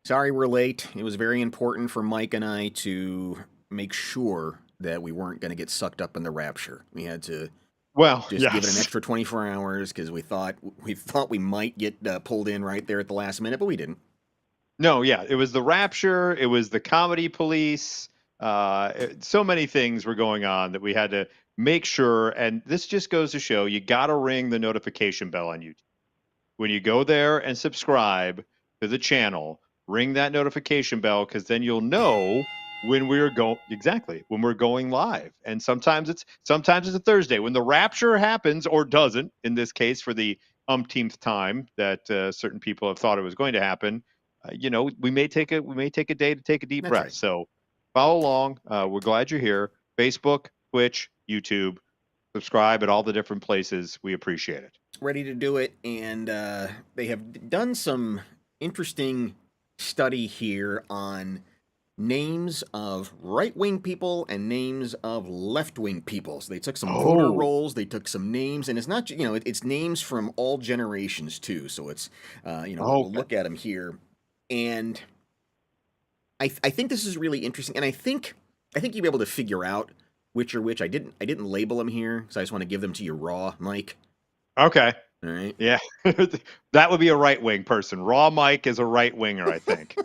Sorry we're late. It was very important for Mike and I to make sure that we weren't going to get sucked up in the rapture. We had to Well, just give it an yes. extra 24 hours because we thought we might get pulled in right there at the last minute, but we didn't. No, yeah. It was the Rapture. It was the Comedy Police. So many things were going on that we had to make sure. And this just goes to show you got to ring the notification bell on YouTube. When you go there and subscribe to the channel, ring that notification bell because then you'll know when we're going live. And sometimes it's a Thursday when the Rapture happens or doesn't. In this case, for the umpteenth time that certain people have thought it was going to happen, we may take a day to take a deep That's breath. right. So follow along. We're glad you're here. Facebook, Twitch, YouTube, subscribe at all the different places. We appreciate it. Ready to do it, and they have done some interesting study here on names of right-wing people and names of left-wing people. So they took some voter Oh, rolls, they took some names, and it's not, it's names from all generations too. So it's, we'll okay. look at them here, and I think this is really interesting, and I think you'll be able to figure out which are which. I didn't label them here, so I just want to give them to you raw, Mike. Okay. All right. Yeah. That would be a right wing person. Raw Mike is a right winger, I think.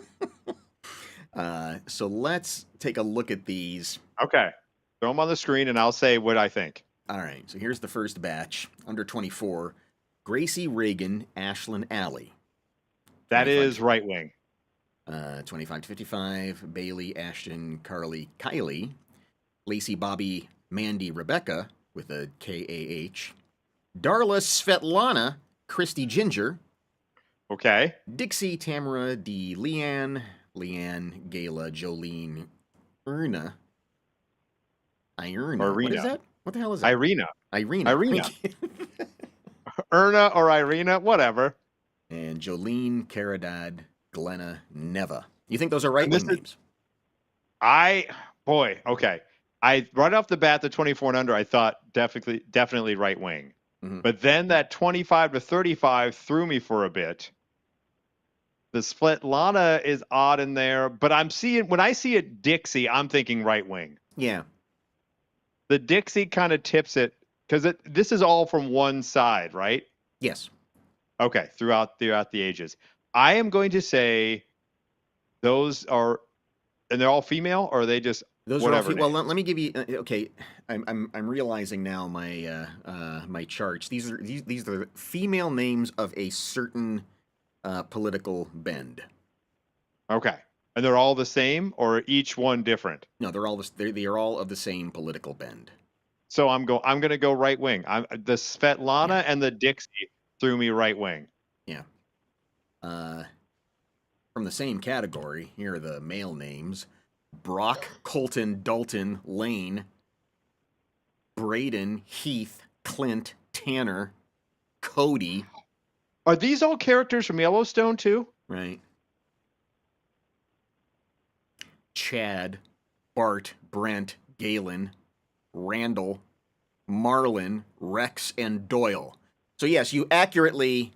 So let's take a look at these. Okay. Throw them on the screen and I'll say what I think. All right, so here's the first batch. Under 24, Gracie Reagan, Ashlyn Alley. That 25 is right wing. 25 to 55, Bailey, Ashton, Carly, Kylie. Lacey, Bobby, Mandy, Rebecca, with a K-A-H. Darla, Svetlana, Christy, Ginger. Okay. Dixie, Tamara, D, Leanne, Gayla, Jolene, Erna. Irina. What is Irina. that? What the hell is that? Irina. Irina. Irina. Erna or Irina, whatever. And Jolene, Caradad, Glenna, Neva. You think those are right And this wing is names? okay. I right off the bat, the 24 and under, I thought definitely right wing. Mhm. But then that 25 to 35 threw me for a bit. The Svetlana is odd in there, but when I see it Dixie, I'm thinking right wing. Yeah. The Dixie kind of tips it because this is all from one side, right? Yes. Okay, throughout the ages. I am going to say those are, and they're all female, or are they just Those are all. whatever Well, name? let me give you. Okay, I'm realizing now my my charts. These are the female names of a certain political bend. Okay, and they're all the same, or each one different? No, they are all of the same political bend. So I'm going to go right wing. The Svetlana Yeah. and the Dixie threw me right wing. Yeah. From the same category, here are the male names: Brock, Colton, Dalton, Lane, Braden, Heath, Clint, Tanner, Cody. Are these all characters from Yellowstone too? Right. Chad, Bart, Brent, Galen, Randall, Marlin, Rex, and Doyle. So yes, you accurately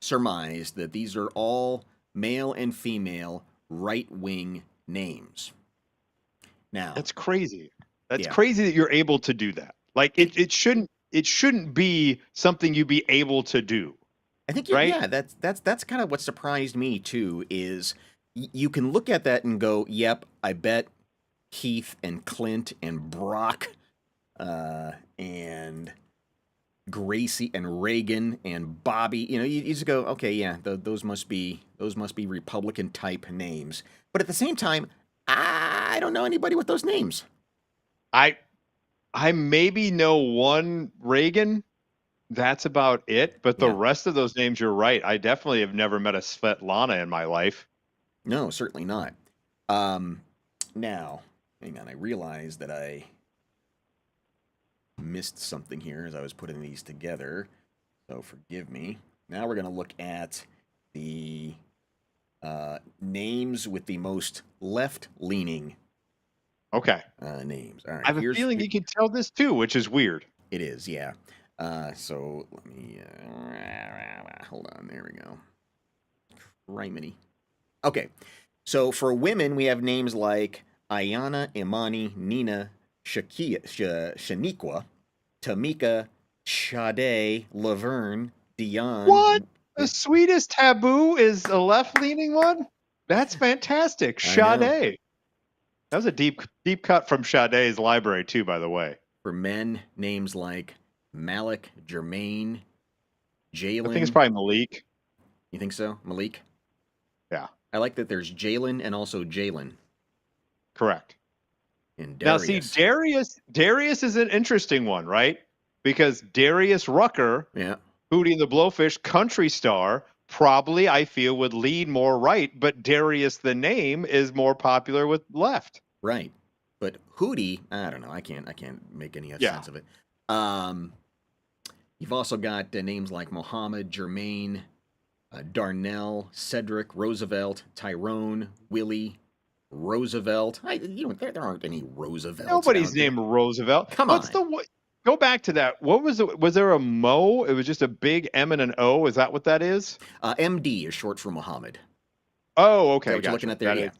surmised that these are all male and female right-wing names. Now, That's crazy. That's yeah, crazy that you're able to do that. Like it shouldn't be something you'd be able to do, I think right? yeah, that's kind of what surprised me too. Is you can look at that and go, "Yep, I bet Keith and Clint and Brock and Gracie and Reagan and Bobby." You just go, "Okay, yeah, those must be Republican type names." But at the same time, I don't know anybody with those names. I I maybe know one Reagan. That's about it. But the Yeah. rest of those names, you're right. I definitely have never met a Svetlana in my life. No, certainly not. Um, now, hang on. I realized that I missed something here as I was putting these together. So forgive me. Now we're going to look at the names with the most left-leaning Okay. names. All I right, have a feeling you can tell this too, which is weird. it is, yeah. So let me hold on. There we go. Criminy. Okay, so for women, we have names like Ayana, Imani, Nina, Shaniqua, Tamika, Sade, Laverne, What? Dion. The Yeah, sweetest taboo is a left-leaning one? That's fantastic. I know. Sade. That was a deep cut from Sade's library too, by the way. For men, names like Malik, Jermaine, I think it's Jalen. probably Malik. You think so, Malik? Yeah, I like that there's Jalen and also Jalen correct. and Now, see, Darius. Darius is an interesting one, right? Because Darius Rucker, Yeah, Hootie and the Blowfish country star, probably I feel would lean more right, but Darius the name is more popular with left. right. But Hootie, I don't know. I can't make any Yeah. sense of it. Um, you've also got names like Mohammed, Jermaine, Darnell, Cedric, Roosevelt, Tyrone, Willie, Roosevelt. There aren't any Roosevelts Nobody's out there. named Roosevelt. Come What's on. the go back to that? What was it? Was there a Mo? It was just a big M and an O. Is that what that is? MD is short for Mohammed. Is Oh, that okay, what you're looking gotcha. at there? That Yeah. is,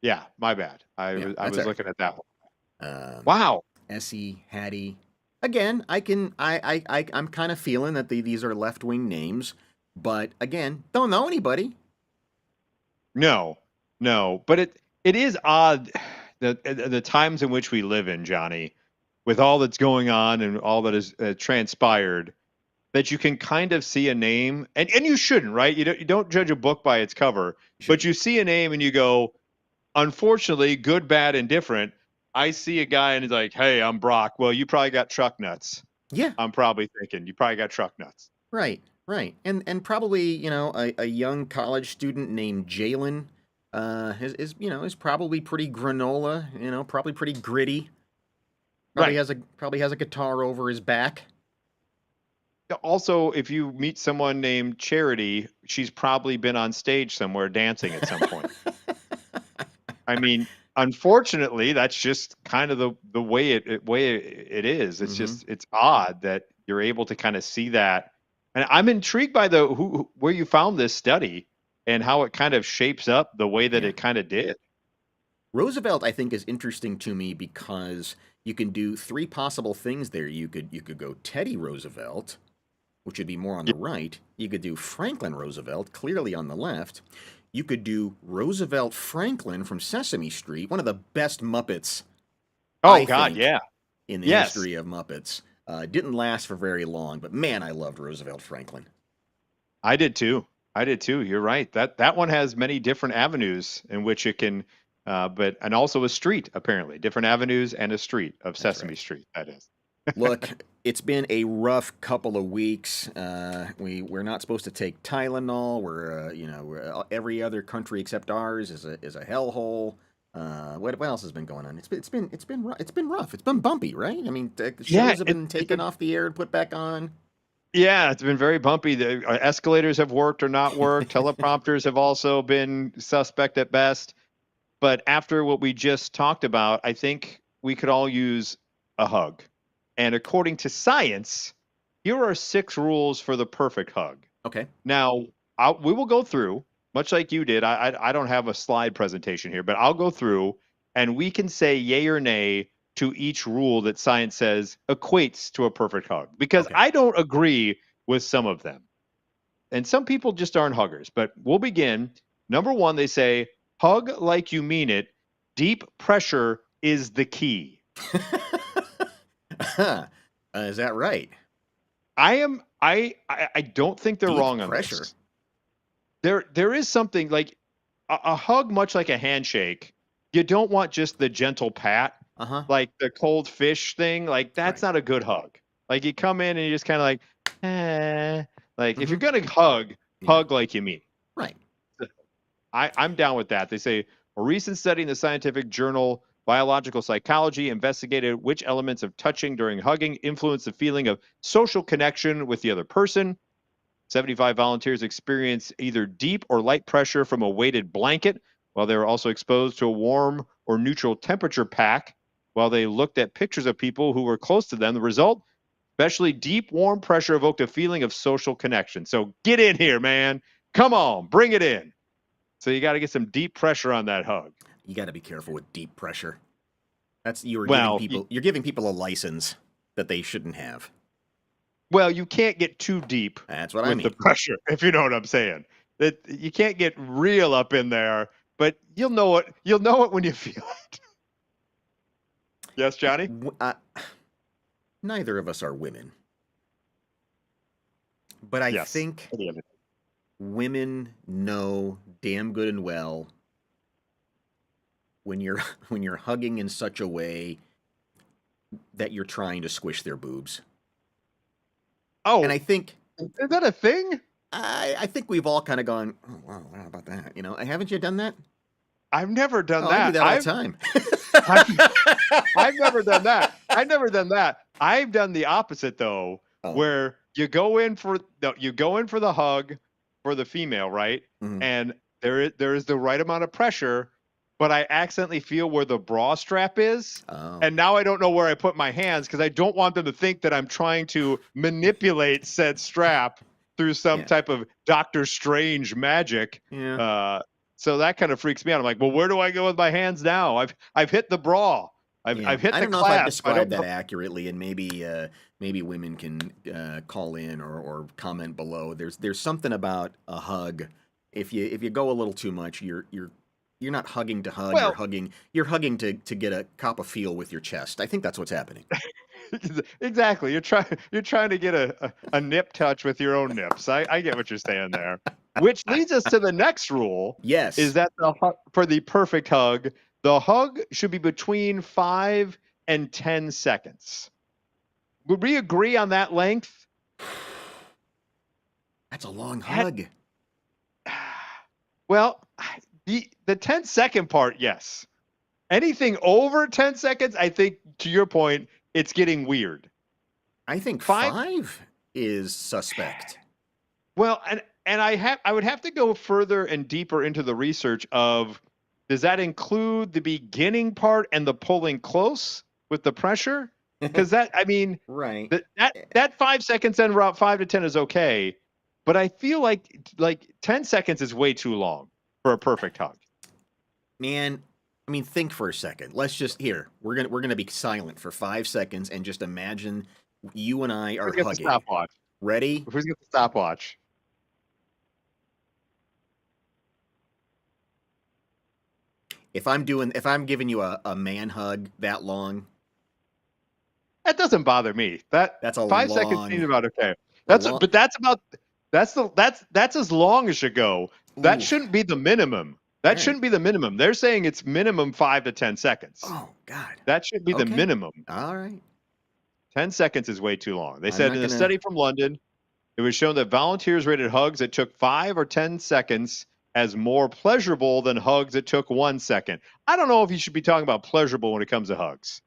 yeah, my bad. Yeah, I that's was all right. looking at that one. Um, Wow. Essie, Hattie. Again, I'm kind of feeling that these are left wing names, but again, don't know anybody. No, no, but it is odd the times in which we live in, Johnny, with all that's going on and all that has transpired, that you can kind of see a name, and you shouldn't, right? You don't judge a book by its cover, You but shouldn't. you see a name and you go, unfortunately, good, bad, and different. I see a guy and he's like, "Hey, I'm Brock." Well, you probably got truck nuts. Yeah, I'm probably thinking you probably got truck nuts. right, right, and probably a young college student named Jalen is probably pretty granola. Probably pretty gritty. Right. Probably has a guitar over his back. Also, if you meet someone named Charity, she's probably been on stage somewhere dancing at some point. I mean, unfortunately, that's just kind of the way it is. It's Mm-hmm. just it's odd that you're able to kind of see that. And I'm intrigued by the where you found this study and how it kind of shapes up the way that Yeah. it kind of did. Roosevelt, I think, is interesting to me because you can do three possible things there. You could go Teddy Roosevelt, which would be more on Yeah. the right. You could do Franklin Roosevelt, clearly on the left. You could do Roosevelt Franklin from Sesame Street, one of the best Muppets, Oh I God, think, yeah. in the Yes. history of Muppets. Didn't last for very long, but man, I loved Roosevelt Franklin. I did too. I did too. You're right. That one has many different avenues in which it can, but and also a street apparently, different avenues and a street of That's Sesame right. Street. That is. Look, it's been a rough couple of weeks. We're not supposed to take Tylenol. Every other country except ours is a hellhole. What else has been going on? It's been rough. It's been bumpy, right? I mean, the Yeah, shows have been it's taken off the air and put back on. yeah, it's been very bumpy. The escalators have worked or not worked. Teleprompters have also been suspect at best. But after what we just talked about, I think we could all use a hug. And according to science, here are 6 rules for the perfect hug. Okay. Now, we will go through, much like you did. I don't have a slide presentation here, but I'll go through and we can say yay or nay to each rule that science says equates to a perfect hug. Because Okay. I don't agree with some of them. And some people just aren't huggers, but we'll begin. Number one, they say hug like you mean it. Deep pressure is the key. Is that right? I don't think they're Deep wrong on pressure. this. There is something like a hug, much like a handshake. You don't want just the gentle pat, Uh huh. like the cold fish thing. Like that's Right. not a good hug. Like you come in and you just kind of like, eh. Like if Mm-hmm. you're gonna hug, Yeah. hug like you mean. Right. I'm down with that. They say a recent study in the scientific journal Biological Psychology investigated which elements of touching during hugging influence the feeling of social connection with the other person. 75 volunteers experienced either deep or light pressure from a weighted blanket, while they were also exposed to a warm or neutral temperature pack. While they looked at pictures of people who were close to them, the result, especially deep, warm pressure, evoked a feeling of social connection. So get in here, man. Come on, bring it in. So you got to get some deep pressure on that hug. You got to be careful with deep pressure. You're Well, giving people a license that they shouldn't have. well, you can't get too deep That's what I with the mean. pressure, if you know what I'm saying. That you can't get real up in there, but you'll know it. You'll know it when you feel it. Yes, Johnny? Neither of us are women. But I Yes. think women know damn good and well when you're hugging in such a way that you're trying to squish their boobs. Oh, And I think is that a thing? I think we've all kind of gone, oh wow, how about that? You know, haven't you done that? I've never done Oh, that. I do that all the time. I've never done that. I've never done that. I've done the opposite though, Oh. where you go in for the hug for the female, right? Mhm. And there is the right amount of pressure, but I accidentally feel where the bra strap is. Oh. And now I don't know where I put my hands because I don't want them to think that I'm trying to manipulate said strap through some type of Doctor Strange magic. Yeah. So that kind of freaks me out. I'm like, well, where do I go with my hands now? I've hit the bra. I've hit I the don't know if I've clasp. described that accurately, and maybe women can call in or comment below. There's something about a hug. If you go a little too much, you're not hugging to hug. Well, you're hugging to get a cop a feel with your chest. I think that's what's happening. exactly. You're trying to get a nip touch with your own nips. I get what you're saying there. Which leads us to the next rule. Yes. Is that for the perfect hug, the hug should be between 5 and 10 seconds. Would we agree on that length? That's a long hug. Well, the 10-second part, yes. Anything over 10 seconds, I think, to your point, it's getting weird. I think 5 is suspect. Well, and I would have to go further and deeper into the research of, does that include the beginning part and the pulling close with the pressure? Because that, I mean, right. That 5 seconds and around 5 to 10 is okay, but I feel like 10 seconds is way too long for a perfect hug. Man, I mean, think for a second. Let's just we're gonna be silent for 5 seconds and just imagine you and I are hugging. Stopwatch. Ready? Who's got the stopwatch? If I'm giving you a man hug that long, that doesn't bother me. That's a 5 seconds seems about okay. That's as long as you go. That shouldn't be the minimum. That shouldn't be the minimum. They're saying it's minimum 5 to 10 seconds. Oh God. That should be the minimum. All right. 10 seconds is way too long. They said in a study from London, it was shown that volunteers rated hugs that took 5 or 10 seconds as more pleasurable than hugs that took 1 second. I don't know if you should be talking about pleasurable when it comes to hugs.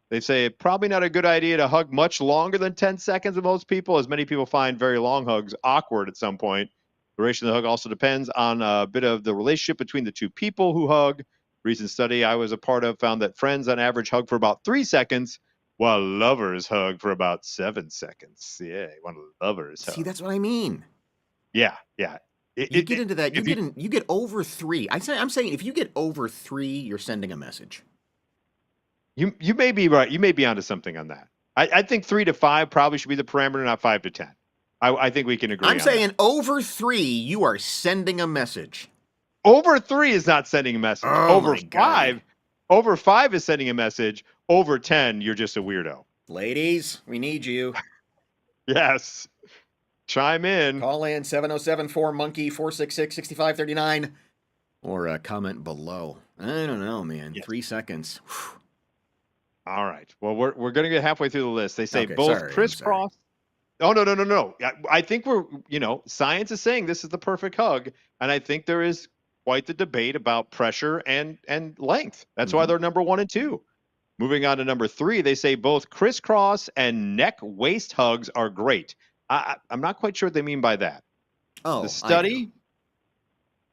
They say probably not a good idea to hug much longer than 10 seconds with most people, as many people find very long hugs awkward at some point. Duration of the hug also depends on a bit of the relationship between the two people who hug. Recent study I was a part of found that friends on average hug for about 3 seconds, while lovers hug for about 7 seconds. Yeah, one of the lovers hug. See, that's what I mean. Yeah. You get into that. You get over 3. I'm saying if you get over 3, you're sending a message. You may be right. You may be onto something on that. I think 3 to 5 probably should be the parameter, not 5 to 10. I think we can agree. I'm saying over 3, you are sending a message. Over 3 is not sending a message. Oh, over 5 is sending a message. Over 10, you're just a weirdo. Ladies, we need you. Yes. Chime in. Call in 707-4-MONKEY 466-6539 or comment below. I don't know, man. Yes. 3 seconds. Whew. All right. Well, we're going to get halfway through the list. They say both crisscross. Oh, no. I think science is saying this is the perfect hug, and I think there is quite the debate about pressure and length. That's why Mhm. they're number 1 and 2. Moving on to number 3, they say both crisscross and neck waist hugs are great. I'm not quite sure what they mean by that. The Oh, I do. study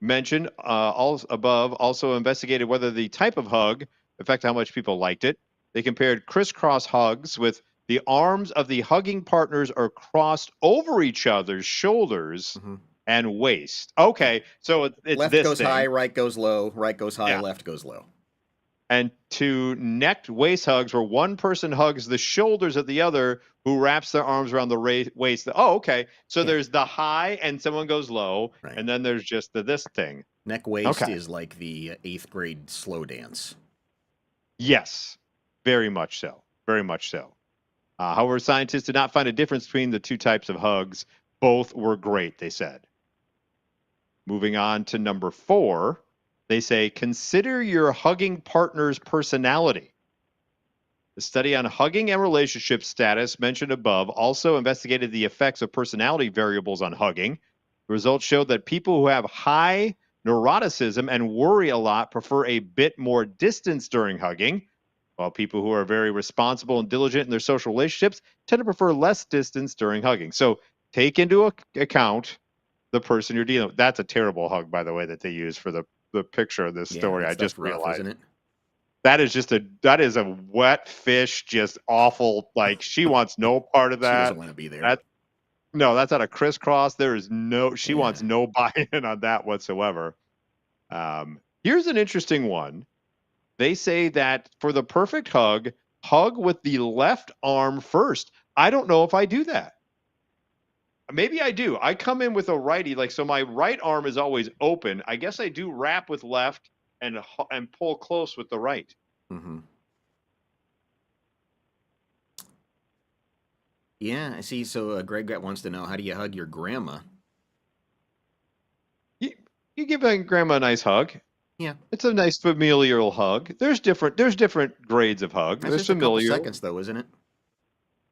mentioned all above also investigated whether the type of hug affected how much people liked it. They compared crisscross hugs with the arms of the hugging partners are crossed over each other's shoulders Mhm. and waist. Yeah. Okay, so it's Left this goes high, thing. right goes low, right goes high, Yeah. left goes low. And to necked waist hugs where one person hugs the shoulders of the other who wraps their arms around the waist. Oh, okay. So Yeah. there's the high and someone goes low, Right. and then there's just this thing. Neck waist Okay. is like the 8th grade slow dance. Yes, very much so. Very much so. However, scientists did not find a difference between the two types of hugs. Both were great, they said. Moving on to number 4, they say consider your hugging partner's personality. The study on hugging and relationship status mentioned above also investigated the effects of personality variables on hugging. The results showed that people who have high neuroticism and worry a lot prefer a bit more distance during hugging, while people who are very responsible and diligent in their social relationships tend to prefer less distance during hugging. So take into account the person you're dealing with. That's a terrible hug, by the way, that they use for the picture of this Yeah, story. that I just stuff's rough, realized isn't it? that is a wet fish, just awful. Like she wants no part of She doesn't that. want to be there. That no, that's not a crisscross. There is no. She Yeah. wants no buy-in on that whatsoever. Here's an interesting one. They say that for the perfect hug, hug with the left arm first. I don't know if I do that. Maybe I do. I come in with a righty, like so. My right arm is always open. I guess I do wrap with left and pull close with the right. Mm-hmm. Yeah, I see. So Greg wants to know, how do you hug your grandma? You, you give grandma a nice hug. Yeah, It's a nice familial hug. There's different grades of hug. that's There's just a couple familial. seconds, though, isn't it?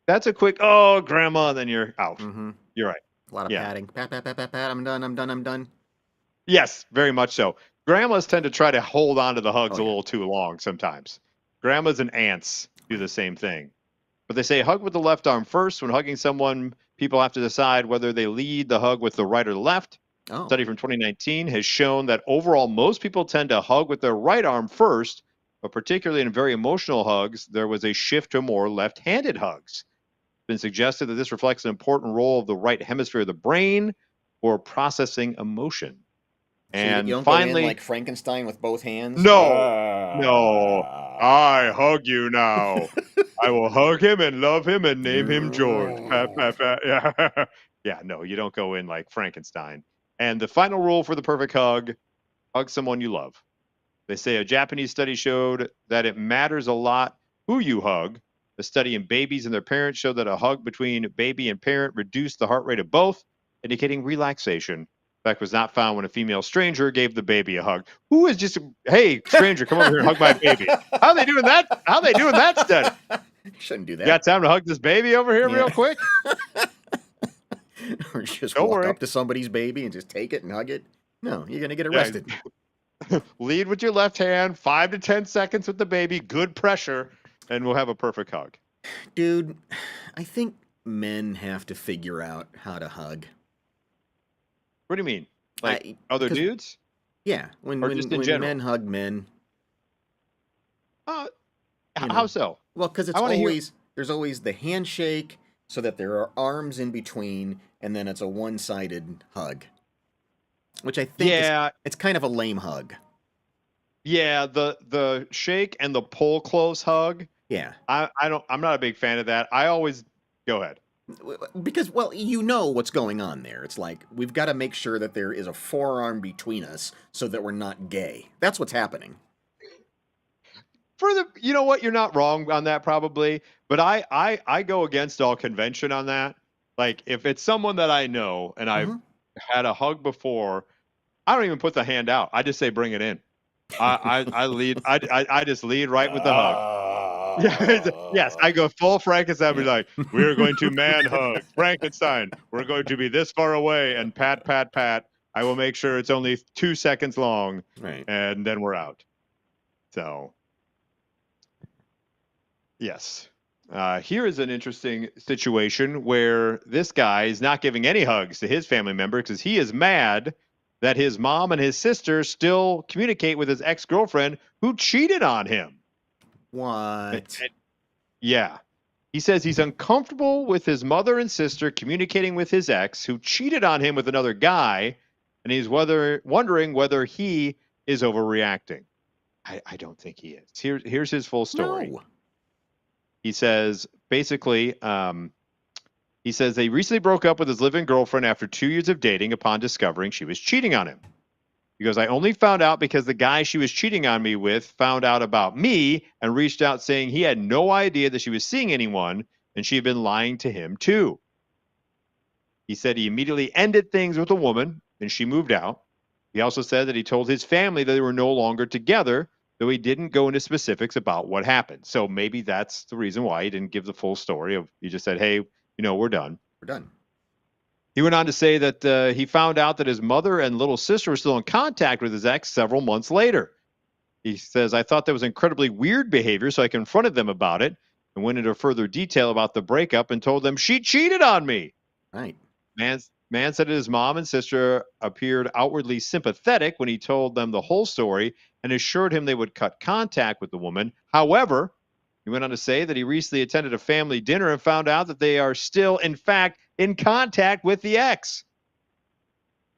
That's a quick oh grandma, and then you're out. Mm-hmm. You're right. A lot of Yeah. patting. Pat, pat, pat, pat, pat. I'm done. I'm done. I'm done. Yes, very much so. Grandmas tend to try to hold on to the Oh hugs a yeah. little too long sometimes. Grandmas and aunts do the same thing. But they say hug with the left arm first. When hugging someone, people have to decide whether they lead the hug with the right or the left. Oh, Study from 2019 has shown that overall, most people tend to hug with their right arm first, but particularly in very emotional hugs, there was a shift to more left handed hugs. It's been suggested that this reflects an important role of the right hemisphere of the brain for processing emotion. so you And don't go in finally, like Frankenstein with both hands? no, no, I hug you now. I will hug him and love him and name him George. Pat, pat, pat. Yeah. Yeah, no, you don't go in like Frankenstein. And the final rule for the perfect hug, hug someone you love. They say a Japanese study showed that it matters a lot who you hug. A study in babies and their parents showed that a hug between baby and parent reduced the heart rate of both, indicating relaxation. Effect was not found when a female stranger gave the baby a hug. Who is just, hey, stranger, come over here and hug my baby? How they doing that? How they doing that study? Shouldn't do You that. got time to hug this baby over here Yeah. real quick? Or just Don't walk worry. up to somebody's baby and just take it and hug it. No, you're gonna get Yeah. arrested. Lead with your left hand, 5 to 10 seconds with the baby, good pressure, and we'll have a perfect hug. Dude, I think men have to figure out how to hug. What do you mean? Like other Because dudes? yeah, when Or when just in when general? men hug men, Uh, you how know, so? well, because I it's want to hear. always there's always the handshake, so that there are arms in between, and then it's a one-sided hug, which I think is Yeah, it's kind of a lame hug. yeah. The shake and the pull close hug. Yeah, I don't. I'm not a big fan of that. I always go ahead. because well, you know what's going on there. It's like we've got to make sure that there is a forearm between us, so that we're not gay. That's what's happening. For the, you know what? You're not wrong on that probably, but I go against all convention on that. Like if it's someone that I know and I've Uh-huh. had a hug before, I don't even put the hand out. I just say bring it in. I lead. I just lead right with the hug. Yeah, yes, I go full Frankenstein. Be Yeah. like, we're going to man hug Frankenstein. We're going to be this far away and pat, pat, pat. I will make sure it's only 2 seconds long, Right. and then we're out. So, yes. Here is an interesting situation where this guy is not giving any hugs to his family member because he is mad that his mom and his sister still communicate with his ex-girlfriend who cheated on him. What? Yeah. He says he's uncomfortable with his mother and sister communicating with his ex who cheated on him with another guy, and he's wondering whether he is overreacting. I don't think he is. Here's his full story. No. He says basically, he says they recently broke up with his living girlfriend after 2 years of dating upon discovering she was cheating on him. He goes, I only found out because the guy she was cheating on me with found out about me and reached out saying he had no idea that she was seeing anyone and she had been lying to him too. He said he immediately ended things with a woman and she moved out. He also said that he told his family that they were no longer together, though he didn't go into specifics about what happened. So maybe that's the reason why he didn't give the full story of he just said, hey, we're done. We're done. He went on to say that he found out that his mother and little sister were still in contact with his ex several months later. He says, I thought that was incredibly weird behavior, so I confronted them about it and went into further detail about the breakup and told them she cheated on me. Right. Man said that his mom and sister appeared outwardly sympathetic when he told them the whole story and assured him they would cut contact with the woman. However, he went on to say that he recently attended a family dinner and found out that they are still, in fact, in contact with the ex.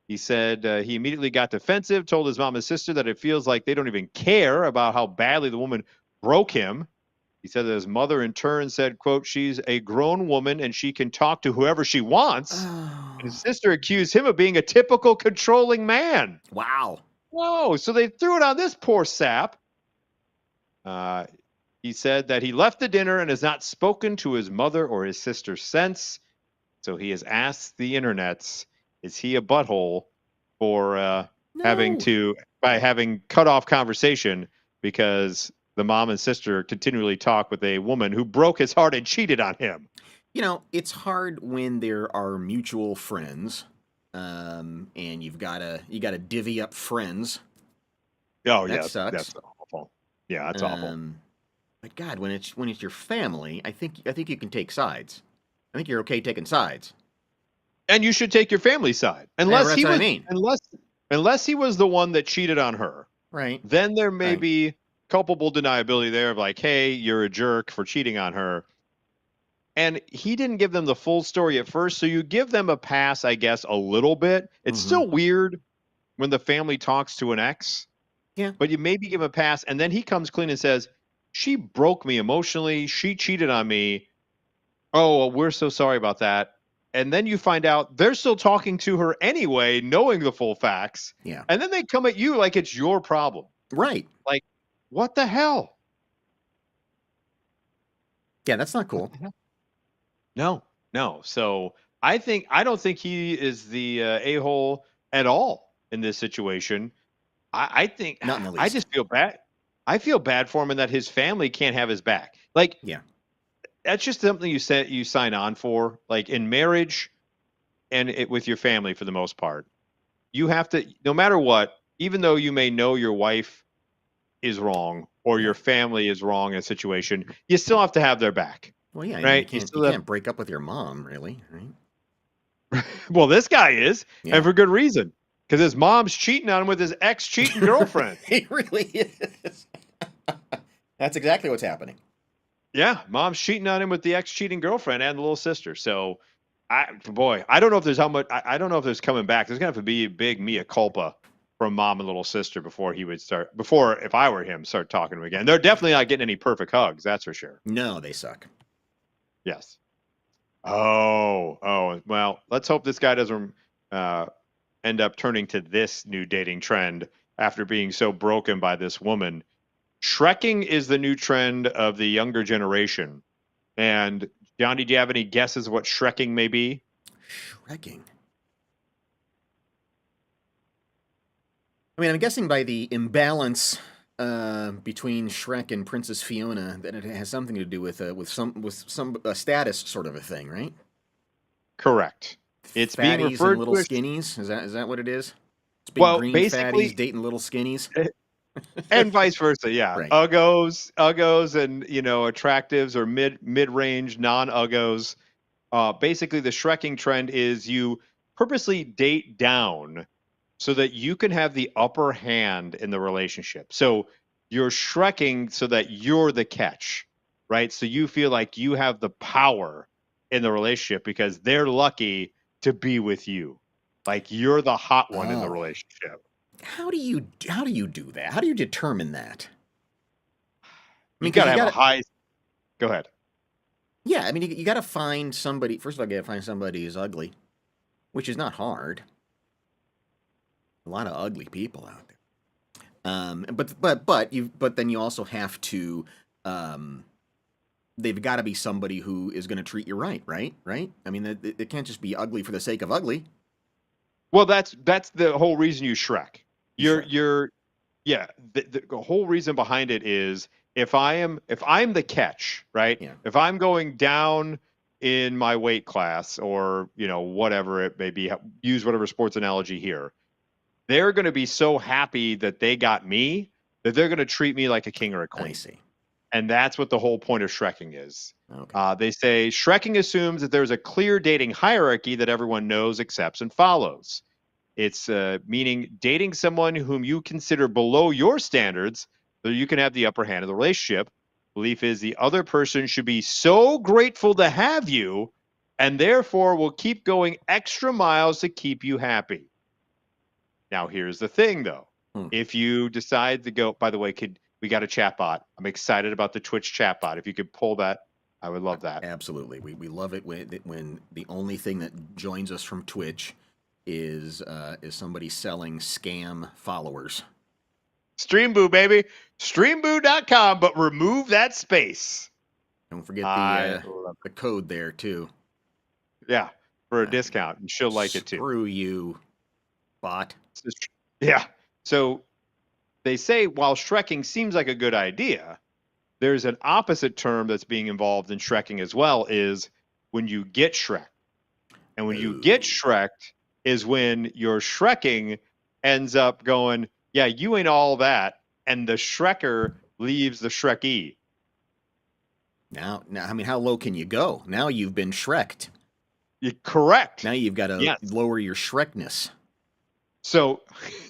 He said he immediately got defensive, told his mom and sister that it feels like they don't even care about how badly the woman broke him. He said that his mother in turn said, quote, she's a grown woman and she can talk to whoever she wants. Oh. And his sister accused him of being a typical controlling man. Wow. Whoa, so they threw it on this poor sap. He said that he left the dinner and has not spoken to his mother or his sister since. So he has asked the internets, is he a butthole for No. having cut off conversation because the mom and sister continually talk with a woman who broke his heart and cheated on him? It's hard when there are mutual friends, and you gotta divvy up friends. Oh, That yeah, sucks. that's awful. Yeah, that's awful. But God, when it's your family, I think you can take sides. I think you're okay taking sides. And you should take your family side, Yeah, that's what I mean. unless he was the one that cheated on her. Right. Then there may Right. be culpable deniability there of like, hey, you're a jerk for cheating on her. And he didn't give them the full story at first, so you give them a pass, I guess, a little bit. It's Mm-hmm. still weird when the family talks to an ex, Yeah. but you maybe give him a pass, and then he comes clean and says, she broke me emotionally, she cheated on me. Oh, well, we're so sorry about that. And then you find out they're still talking to her anyway, knowing the full facts. Yeah. And then they come at you like it's your problem. Right. Like, what the hell? Yeah, that's not What cool. the hell? No, no. So I don't think he is the a-hole at all in this situation. I think Not in the I least. just feel bad. I feel bad for him and that his family can't have his back. Like, Yeah. that's just something you sign on for, like in marriage and with your family for the most part. You have to, no matter what, even though you may know your wife is wrong or Yeah. your family is wrong in a situation, you still have to have their back, Well, yeah. I mean, you right? You can't you still have. can't break up with your mom, really, right? Well, this guy is, and Yeah. for good reason, because his mom's cheating on him with his ex cheating girlfriend. He really is. That's exactly what's happening. Yeah, mom's cheating on him with the ex cheating girlfriend and the little sister. So, I don't know if there's how much. I don't know if there's coming back. There's gonna have to be a big mea culpa from mom and little sister before he would start. Before, if I were him, start talking to him again. They're definitely not getting any perfect hugs. That's for sure. No, they suck. Yes. Oh. Well, let's hope this guy doesn't uh, end up turning to this new dating trend after being so broken by this woman. Shrekking is the new trend of the younger generation. And Johnny, do you have any guesses what shrekking may be? Shrekking. I mean, I'm guessing by the imbalance between Shrek and Princess Fiona that it has something to do with some status sort of a thing, right? Correct. It's being Fatties and referred little to as skinnies. Is that what it is? It's big Well, green fatties basically, dating little skinnies. and vice versa. Yeah, Right. uggos, and attractives or mid range non uggos. Basically, the Shrekking trend is you purposely date down so that you can have the upper hand in the relationship. So you're Shrekking so that you're the catch, right? So you feel like you have the power in the relationship because they're lucky to be with you. Like you're the hot one in the Oh. relationship. How do you do that? How do you determine that? I You mean, got because to you have a got to, high. Go ahead. yeah. I mean, you got to find somebody. First of all, you got to find somebody who's ugly, which is not hard. A lot of ugly people out there. But then you also have to. Um, they've got to be somebody who is going to treat you right, right, right. I mean, it can't just be ugly for the sake of ugly. Well, that's the whole reason you Shrek. You You're shrug. you're yeah. The whole reason behind it is if I'm the catch, right? Yeah, If I'm going down in my weight class or whatever it may be, use whatever sports analogy here. They're going to be so happy that they got me that they're going to treat me like a king or a I queen. see. And that's what the whole point of Shrekking is. Okay. They say Shrekking assumes that there's a clear dating hierarchy that everyone knows, accepts, and follows. It's meaning dating someone whom you consider below your standards so you can have the upper hand of the relationship. Belief is the other person should be so grateful to have you and therefore will keep going extra miles to keep you happy. Now, here's the thing, though. Hmm. If you decide to go, by the way, we got a chat bot. I'm excited about the Twitch chat bot. If you could pull that, I would love that. Absolutely. We love it when the only thing that joins us from Twitch is somebody selling scam followers. Streamboo, baby. Streamboo.com, but remove that space. Don't forget I love the code there too. it. Yeah, for a Uh, discount, and she'll like it too. Screw you, bot. Yeah. So they say while Shrekking seems like a good idea, there's an opposite term that's being involved in Shrekking as well, is when you get Shrek. And when you get Oh. Shreked is when your Shrekking ends up going, yeah, you ain't all that. And the Shrekker leaves the Shrekky. Now, I mean, how low can you go? Now you've been Shreked. You're correct. Now you've got to Yes. lower your Shrekness. So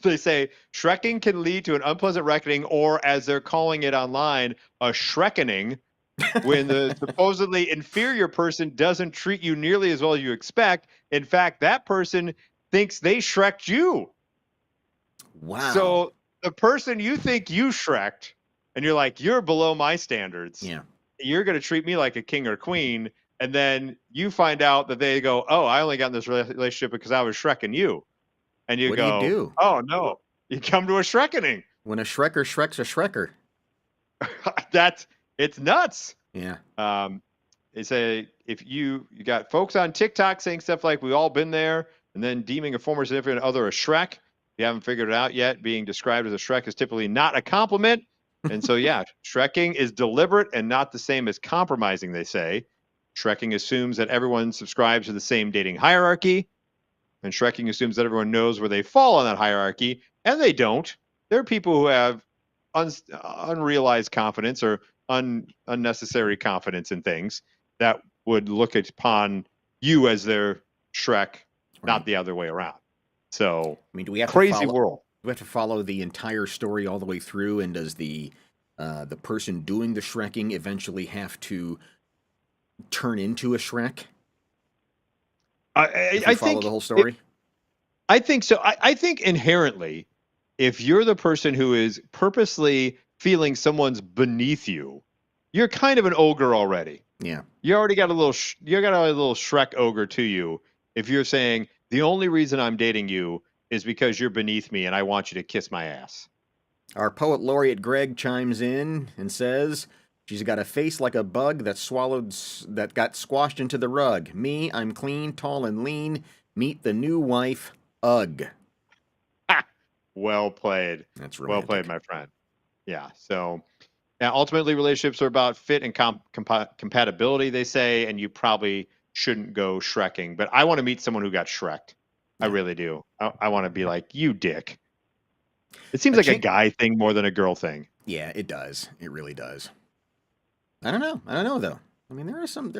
they say Shrekking can lead to an unpleasant reckoning, or as they're calling it online, a Shrekkening, when the supposedly inferior person doesn't treat you nearly as well as you expect. In fact, that person thinks they Shreked you. Wow. So the person you think you Shreked, and you're like, you're below my standards. Yeah. You're going to treat me like a king or queen. And then you find out that they go, oh, I only got in this relationship because I was Shrekking you. And you What do you go, do oh, no. You come to a Shrekkening. when a Shrekker Shreks a Shrekker? It's nuts. Yeah. They say if you got folks on TikTok saying stuff like "we all been there," and then deeming a former significant other a Shrek. If you haven't figured it out yet, being described as a Shrek is typically not a compliment. And so, yeah, Shrekking is deliberate and not the same as compromising. They say Shrekking assumes that everyone subscribes to the same dating hierarchy, and Shrekking assumes that everyone knows where they fall on that hierarchy, and they don't. There are people who have unrealized confidence or unnecessary confidence in things that would look upon you as their Shrek, not Right. the other way around. So I mean, do we have to crazy follow? world. Do we have to follow the entire story all the way through? And does the person doing the Shrekking eventually have to turn into a Shrek I, if I we follow the think whole story? I think so. I think inherently, if you're the person who is purposely feeling someone's beneath you, you're kind of an ogre already. Yeah. You already got a little you got a little Shrek ogre to you. If you're saying the only reason I'm dating you is because you're beneath me and I want you to kiss my ass. Our poet laureate Greg chimes in and says, "She's got a face like a bug that got squashed into the rug. Me, I'm clean, tall, and lean. Meet the new wife, Ugh." Well played. That's Well played, romantic. my friend. Yeah. So now ultimately relationships are about fit and compatibility, they say, and you probably shouldn't go Shrekking. But I want to meet someone who got Shreked. I Yeah. really do. I want to be like, you dick. It seems A like a cha- guy thing more than a girl thing. yeah, it does. It really does. I don't know. I don't know though. I mean, there are some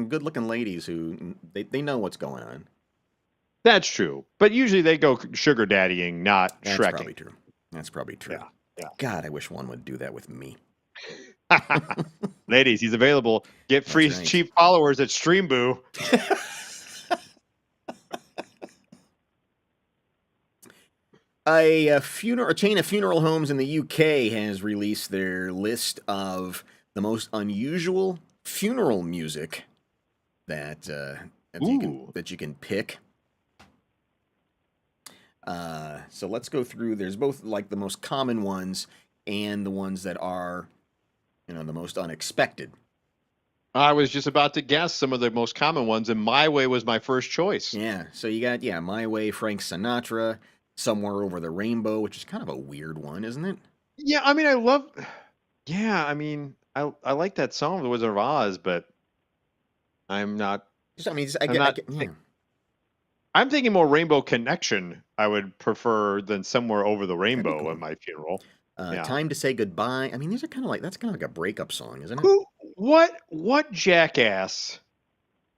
good looking ladies who they know what's going on. That's true. But usually they go sugar daddying, not That's shrekking. probably true. That's probably true. Yeah. God, I wish one would do that with me. Yeah. Ladies, he's available. Get That's free right. cheap followers at Streamboo. A chain of funeral homes in the UK has released their list of the most unusual funeral music Ooh. that you can pick. So let's go through. There's both like the most common ones and the ones that are, the most unexpected. I was just about to guess some of the most common ones, and My Way was my first choice. Yeah. So you got My Way, Frank Sinatra, Somewhere Over the Rainbow, which is kind of a weird one, isn't it? Yeah, I mean, I like that song, The Wizard of Oz, but I'm not. Just, I mean, I'm not. yeah. I'm thinking more Rainbow Connection. I would prefer than Somewhere Over the That'd be Rainbow cool. at my funeral. Yeah. Time to Say Goodbye. I mean, these are that's kind of like a breakup song, isn't it? What jackass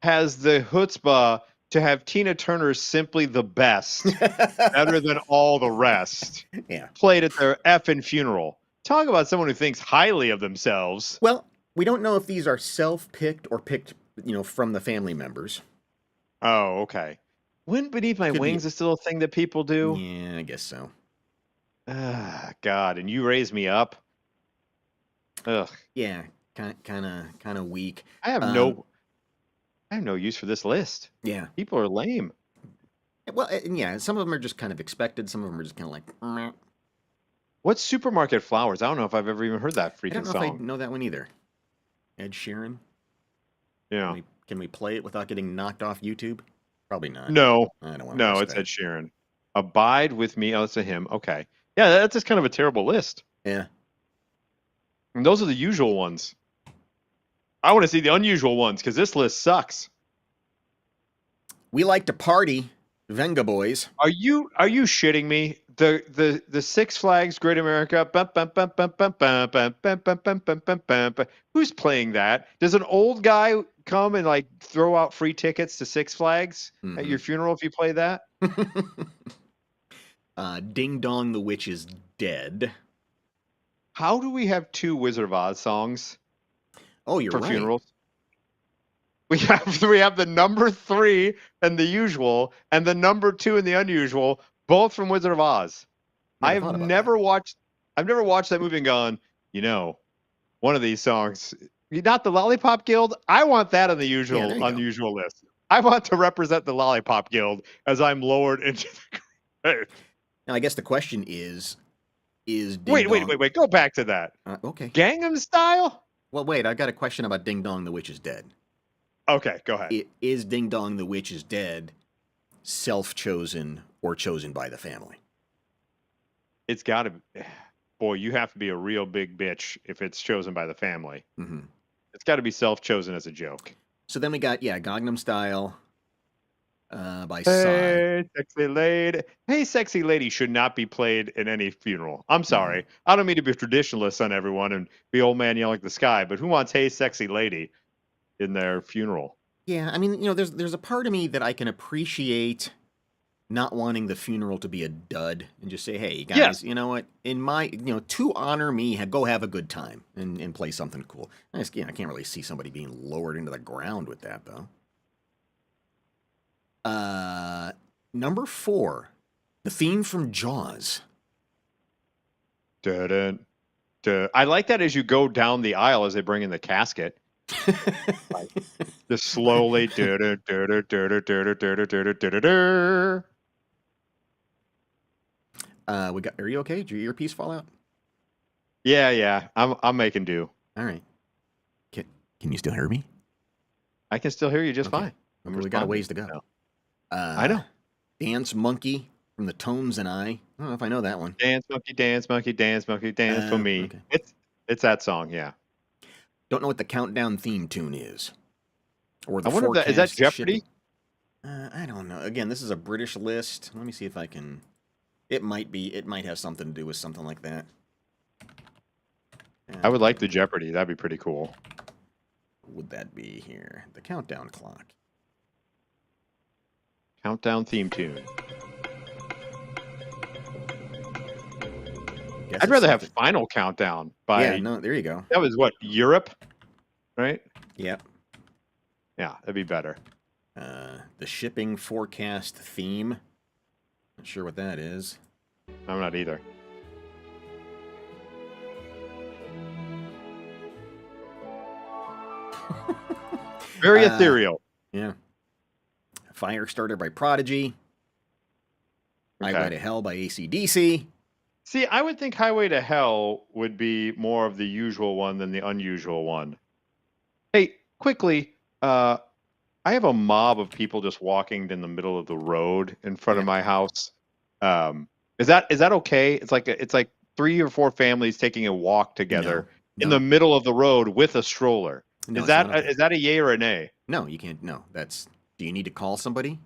has the chutzpah to have Tina Turner's Simply the Best, better than all the rest, Yeah. played at their effing funeral? Talk about someone who thinks highly of themselves. Well, we don't know if these are self-picked or picked, from the family members. Oh, okay. Wind Beneath My Could be. Wings is still a thing that people do. Yeah, I guess so. Ah, God, and You Raise Me Up. Ugh. Yeah, kind of weak. I have Um, no use for this list. yeah. People are lame. Well, and yeah, some of them are just kind of expected. Some of them are just kind of like. Meh. What's Supermarket Flowers? I don't know if I've ever even heard that I don't freaking know if I song. know that one either. Ed Sheeran. Yeah. Can we play it without getting knocked off YouTube? Probably not. No, I don't want to no, risk it's that. Ed Sheeran. Abide with Me. Oh, it's a hymn. Okay. Yeah, that's just kind of a terrible list. Yeah. And those are the usual ones. I want to see the unusual ones because this list sucks. We Like to Party, Venga Boys. Are you shitting me? The Six Flags Great America. Who's playing that? Does an old guy come and like throw out free tickets to Six Flags at your funeral if you play that? Ding Dong the Witch is Dead. How do we have two Wizard of Oz songs Oh, you're for right. funerals? We have the number 3 and the usual, and the number 2 and the unusual, both from Wizard of Oz. I've never watched that movie and gone, one of these songs, not the Lollipop Guild. I want that on the unusual list. I want to represent the Lollipop Guild as I'm lowered into the grave. Now, I guess the question is Ding wait, Dong... wait. Go back to that. Okay. Gangnam Style? Well, wait. I've got a question about Ding Dong the Witch is Dead. Okay, go ahead. Is Ding Dong the Witch is Dead self-chosen or chosen by the family? It's got to... Boy, you have to be a real big bitch if it's chosen by the family. Mm-hmm. It's got to be self-chosen as a joke. So then we got, Gangnam Style by Hey, Psy. Sexy Lady. Hey, Sexy Lady should not be played in any funeral. I'm sorry. Mm-hmm. I don't mean to be a traditionalist on everyone and be old man yelling at the sky, but who wants Hey, Sexy Lady in their funeral? Yeah, I mean, there's a part of me that I can appreciate not wanting the funeral to be a dud and just say, hey, guys, You know what? In my, to honor me, go have a good time and play something cool. I can't really see somebody being lowered into the ground with that, though. Number 4, the theme from Jaws. Dun, dun. I like that as you go down the aisle as they bring in the casket. Like, just slowly. Are you okay? Did your earpiece fall out? Yeah. I'm making do. All right. Can you still hear me? I can still hear you just fine. We got a ways to go. No. I know. Dance Monkey from the Tones and I don't know if I know that one. Dance monkey, dance monkey, dance monkey, dance for me. Okay. It's that song, yeah. Don't know what the countdown theme tune is. Or the I wonder if is that Jeopardy? I don't know. Again, this is a British list. Let me see if I can. It might be. It might have something to do with something like that. I would like the Jeopardy. That'd be pretty cool. Would that be here? The countdown clock. Countdown theme tune. Guess I'd it's rather have something. Final Countdown by. Yeah, no, there you go. That was what, Europe, right? Yep. Yeah, that'd be better. The shipping forecast theme. Not sure what that is. I'm not either. Very ethereal. Yeah. Fire Starter by Prodigy. Okay. Highway to Hell by AC/DC. See, I would think Highway to Hell would be more of the usual one than the unusual one. Hey, quickly, I have a mob of people just walking in the middle of the road in front of my house. Is that okay? It's like 3 or 4 families taking a walk together in the middle of the road with a stroller. No, is that a yay or a nay? No, you can't. No, that's. Do you need to call somebody?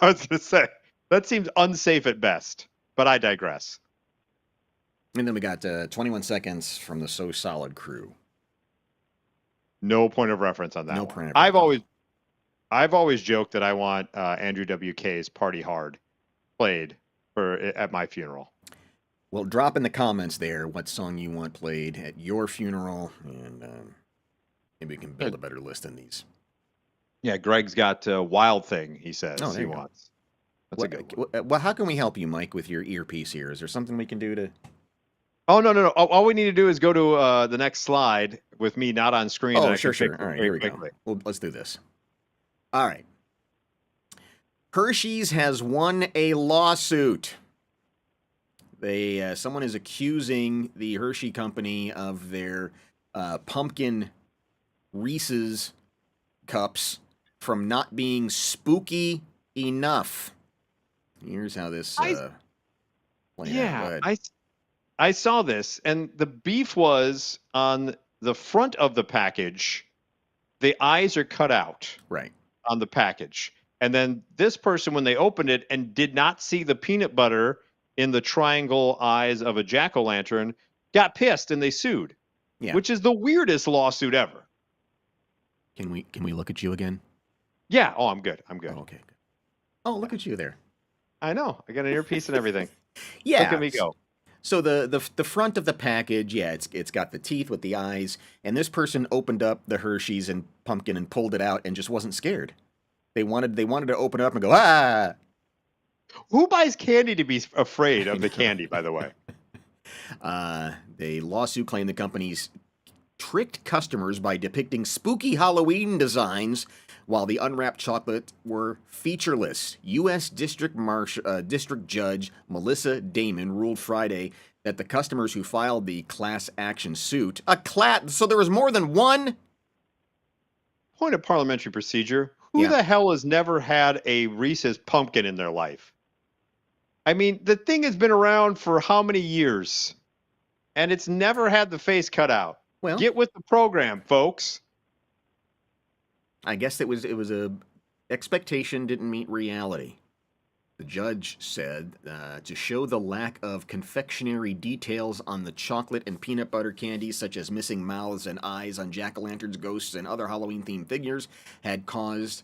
I was going to say that seems unsafe at best, but I digress. And then we got 21 Seconds from the So Solid crew. No point of reference on that. No one. point of reference. I've always joked that I want Andrew WK's "Party Hard" played at my funeral. Well, drop in the comments there what song you want played at your funeral, and maybe we can build a better list than these. Yeah, Greg's got Wild Thing, he says he wants. That's a good one. Well, how can we help you, Mike, with your earpiece here? Is there something we can do to... Oh, no. All we need to do is go to the next slide with me not on screen. Oh, sure. All right, here we go. Well, let's do this. All right. Hershey's has won a lawsuit. Someone is accusing the Hershey company of their pumpkin Reese's cups from not being spooky enough. Here's how this played out. I saw this, and the beef was on the front of the package. The eyes are cut out on the package. And then this person, when they opened it and did not see the peanut butter in the triangle eyes of a jack-o'-lantern, got pissed and they sued, which is the weirdest lawsuit ever. Can we look at you again? Yeah. Oh, I'm good. Oh, okay. Good. Oh, look at you there. I know. I got an earpiece and everything. Yeah. Look at me go. So the front of the package, it's got the teeth with the eyes, and this person opened up the Hershey's and pumpkin and pulled it out and just wasn't scared. They wanted to open it up and go, ah! Who buys candy to be afraid of the candy, by the way? The lawsuit claimed the companies tricked customers by depicting spooky Halloween designs while the unwrapped chocolate were featureless. U.S. District Judge Melissa Damon ruled Friday that the customers who filed the class action suit, so there was more than one? Point of parliamentary procedure. Who the hell has never had a Reese's pumpkin in their life? I mean, the thing has been around for how many years? And it's never had the face cut out. Well, get with the program, folks. I guess it was a expectation didn't meet reality. The judge said to show the lack of confectionery details on the chocolate and peanut butter candies, such as missing mouths and eyes on jack-o'-lanterns, ghosts, and other Halloween-themed figures, had caused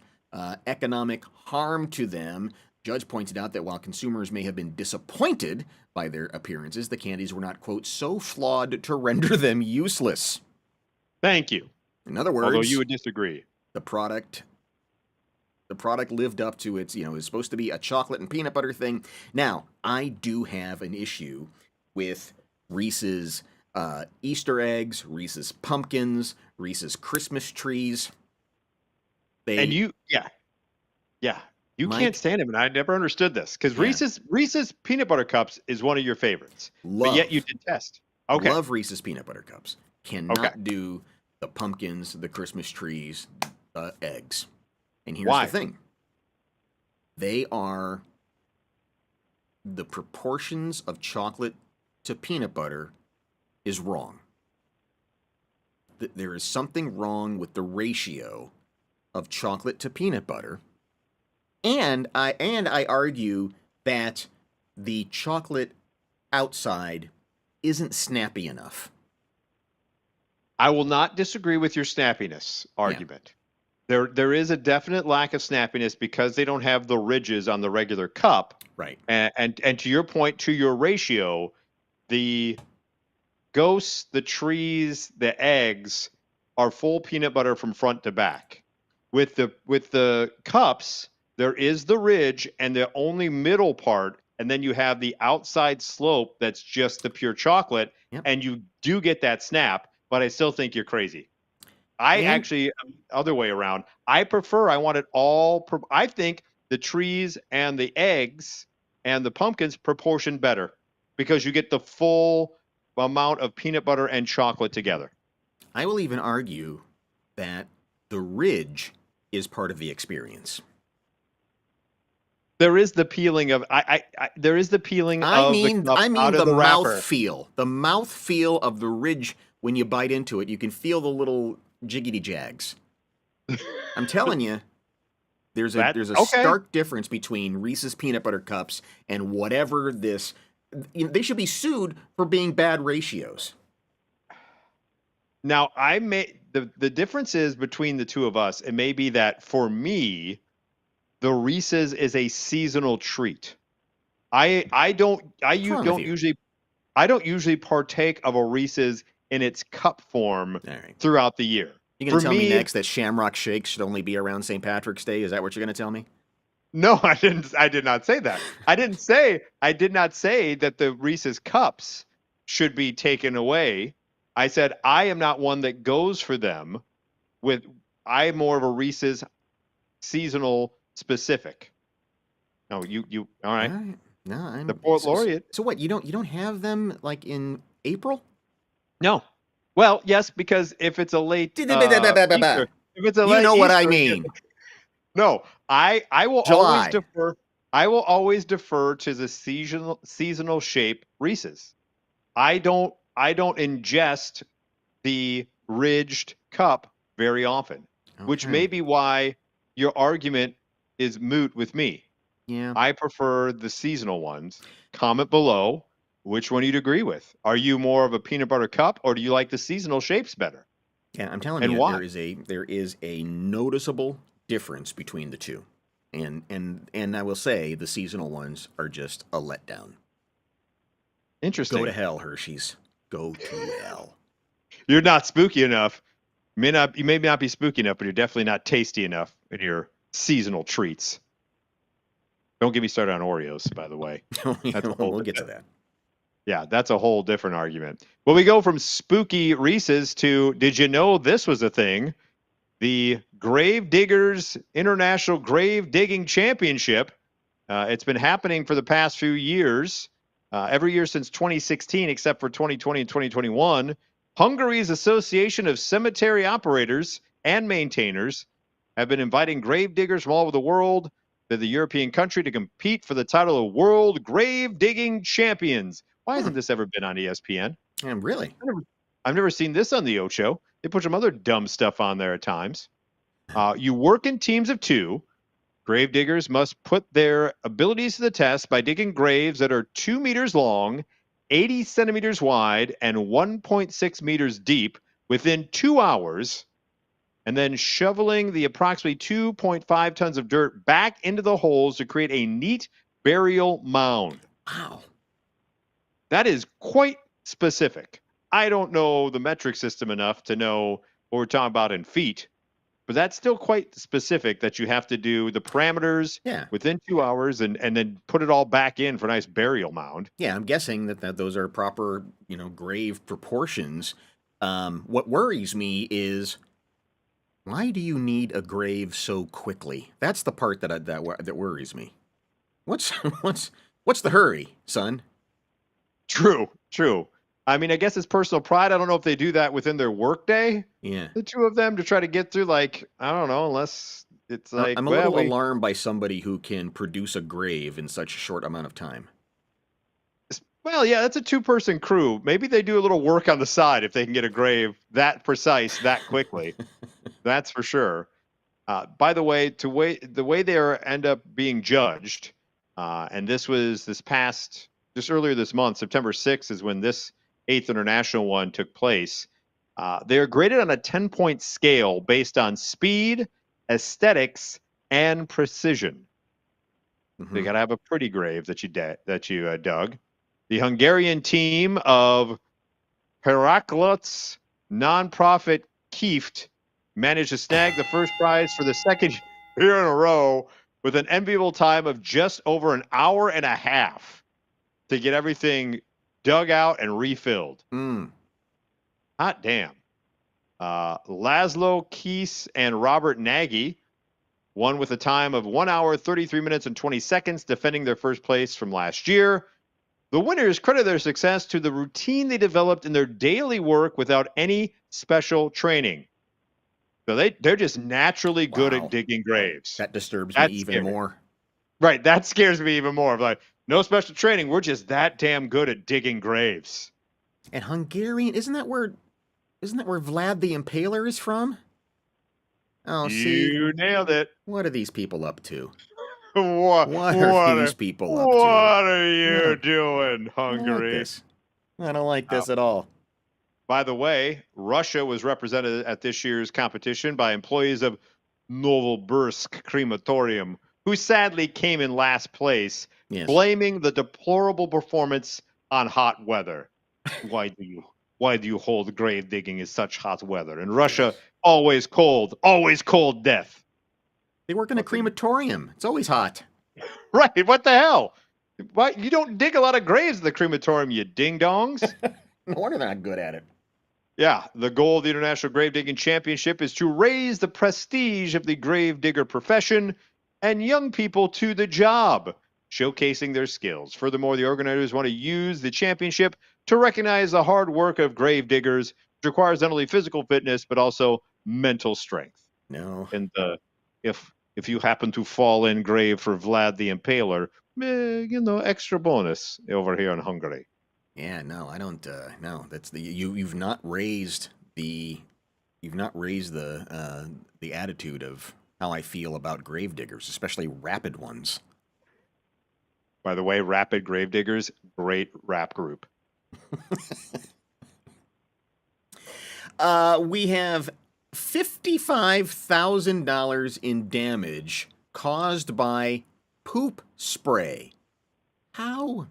economic harm to them. Judge pointed out that while consumers may have been disappointed by their appearances, the candies were not, quote, so flawed to render them useless. Thank you. In other words, although you would disagree, the product lived up to its, it's supposed to be a chocolate and peanut butter thing. Now, I do have an issue with Reese's Easter eggs, Reese's pumpkins, Reese's Christmas trees. You can't stand him, and I never understood this because Reese's peanut butter cups is one of your favorites, but yet you detest. Okay, love Reese's peanut butter cups. Cannot do the pumpkins, the Christmas trees, the eggs. And here's the thing: they are the proportions of chocolate to peanut butter is wrong. There is something wrong with the ratio of chocolate to peanut butter. And I argue that the chocolate outside isn't snappy enough. I will not disagree with your snappiness Yeah, argument. There is a definite lack of snappiness because they don't have the ridges on the regular cup. right. And to your point, to your ratio, the ghosts, the trees, the eggs are full peanut butter from front to back. With the cups, there is the ridge and the only middle part, and then you have the outside slope that's just the pure chocolate, Yep. and you do get that snap, but I still think you're crazy. I And actually other way around. I want it all. I think the trees and the eggs and the pumpkins proportion better because you get the full amount of peanut butter and chocolate together. I will even argue that the ridge is part of the experience. There is the peeling of there is the peeling I of the mean, cup I mean out of the the mouth wrapper. feel, the mouth feel of the ridge when you bite into it. You can feel the little jiggity jags. I'm telling you, there's a That there's a okay. stark difference between Reese's peanut butter cups and whatever this. They should be sued for being bad ratios. Now I may the difference is between the two of us. It may be that for me, the Reese's is a seasonal treat. I don't I What's you wrong with don't you? usually I don't usually partake of a Reese's in its cup form All right. throughout the year. You gonna For tell me me, next that Shamrock Shakes should only be around St. Patrick's Day? Is that what you're gonna tell me? no, I did not say that. I did not say that the Reese's cups should be taken away. I said I am not one that goes for them with I'm more of a Reese's seasonal specific. No, you all All right. right. No, The I'm. Port So, Laureate. so what? You don't have them like in April? No. Well, yes, because if it's a late Easter, if it's a You late know what I Easter, mean. no, I will always July. defer. I will always defer to the seasonal shape Reese's. I don't ingest the ridged cup very often, which Okay. may be why your argument is moot with me. Yeah. I prefer the seasonal ones. Comment below which one you'd agree with. Are you more of a peanut butter cup or do you like the seasonal shapes better? Yeah, I'm telling And you, why? there is a noticeable difference between the two. And I will say the seasonal ones are just a letdown. Go to Interesting. hell, Hershey's. Go to hell. You're not spooky enough. You may not be spooky enough, but you're definitely not tasty enough in your seasonal treats. Don't get me started on Oreos, by the way. That's a whole We'll get to that. yeah, that's a whole different argument. Well, we go from spooky Reese's to did you know this was a thing? The Grave Diggers International Grave Digging Championship. It's been happening for the past few years, every year since 2016, except for 2020 and 2021. Hungary's Association of Cemetery Operators and Maintainers have been inviting grave diggers from all over the world to the European country to compete for the title of World Grave Digging Champions. Why Hmm. hasn't this ever been on ESPN? And really? I've never seen this on the Ocho. They put some other dumb stuff on there at times. You work in teams of two. Grave diggers must put their abilities to the test by digging graves that are 2 meters long, 80 centimeters wide, and 1.6 meters deep within 2 hours, and then shoveling the approximately 2.5 tons of dirt back into the holes to create a neat burial mound. Wow. That is quite specific. I don't know the metric system enough to know what we're talking about in feet, but that's still quite specific that you have to do the parameters Yeah. within 2 hours and then put it all back in for a nice burial mound. Yeah, I'm guessing that those are proper, grave proportions. What worries me is why do you need a grave so quickly? That's the part that worries me. What's what's the hurry, son? True, true. I mean, I guess it's personal pride. I don't know if they do that within their workday, Yeah. the two of them, to try to get through, like, I don't know, unless it's like, I'm a well, little we, alarmed by somebody who can produce a grave in such a short amount of time. well, yeah, that's a two-person crew. Maybe they do a little work on the side if they can get a grave that precise that quickly. That's for sure. By the way, the way they end up being judged, and this was just earlier this month, September 6th is when this 8th international one took place. They are graded on a 10-point scale based on speed, aesthetics, and precision. They got to have a pretty grave that you dug. The Hungarian team of Herakles nonprofit Kieft managed to snag the first prize for the second year in a row with an enviable time of just over an hour and a half to get everything dug out and refilled. Hot damn. Laszlo Keese and Robert Nagy won with a time of 1 hour, 33 minutes, and 20 seconds, defending their first place from last year. The winners credit their success to the routine they developed in their daily work without any special training. So they're just naturally good at digging graves. That disturbs me even more. Right, that scares me even more. Like, no special training. We're just that damn good at digging graves. And Hungarian, isn't that where Vlad the Impaler is from? Oh, you nailed it. What are these people up to? What are these people up to? What are you doing, Hungary? I don't like this at all. By the way, Russia was represented at this year's competition by employees of Novobursk Crematorium, who sadly came in last place, blaming the deplorable performance on hot weather. Why do you hold grave digging in such hot weather? In Russia, always cold death. They work in a crematorium. It's always hot. Right, what the hell? Why, you don't dig a lot of graves in the crematorium, you ding-dongs. No wonder they're not good at it. Yeah, the goal of the International Grave Digging Championship is to raise the prestige of the grave digger profession and young people to the job, showcasing their skills. Furthermore, the organizers want to use the championship to recognize the hard work of grave diggers, which requires not only physical fitness, but also mental strength. No. And if you happen to fall in grave for Vlad the Impaler, extra bonus over here in Hungary. Yeah, no, I don't. No, that's you've not raised the attitude of how I feel about grave diggers, especially rapid ones. By the way, Rapid Grave Diggers, great rap group. We have $55,000 in damage caused by poop spray. How?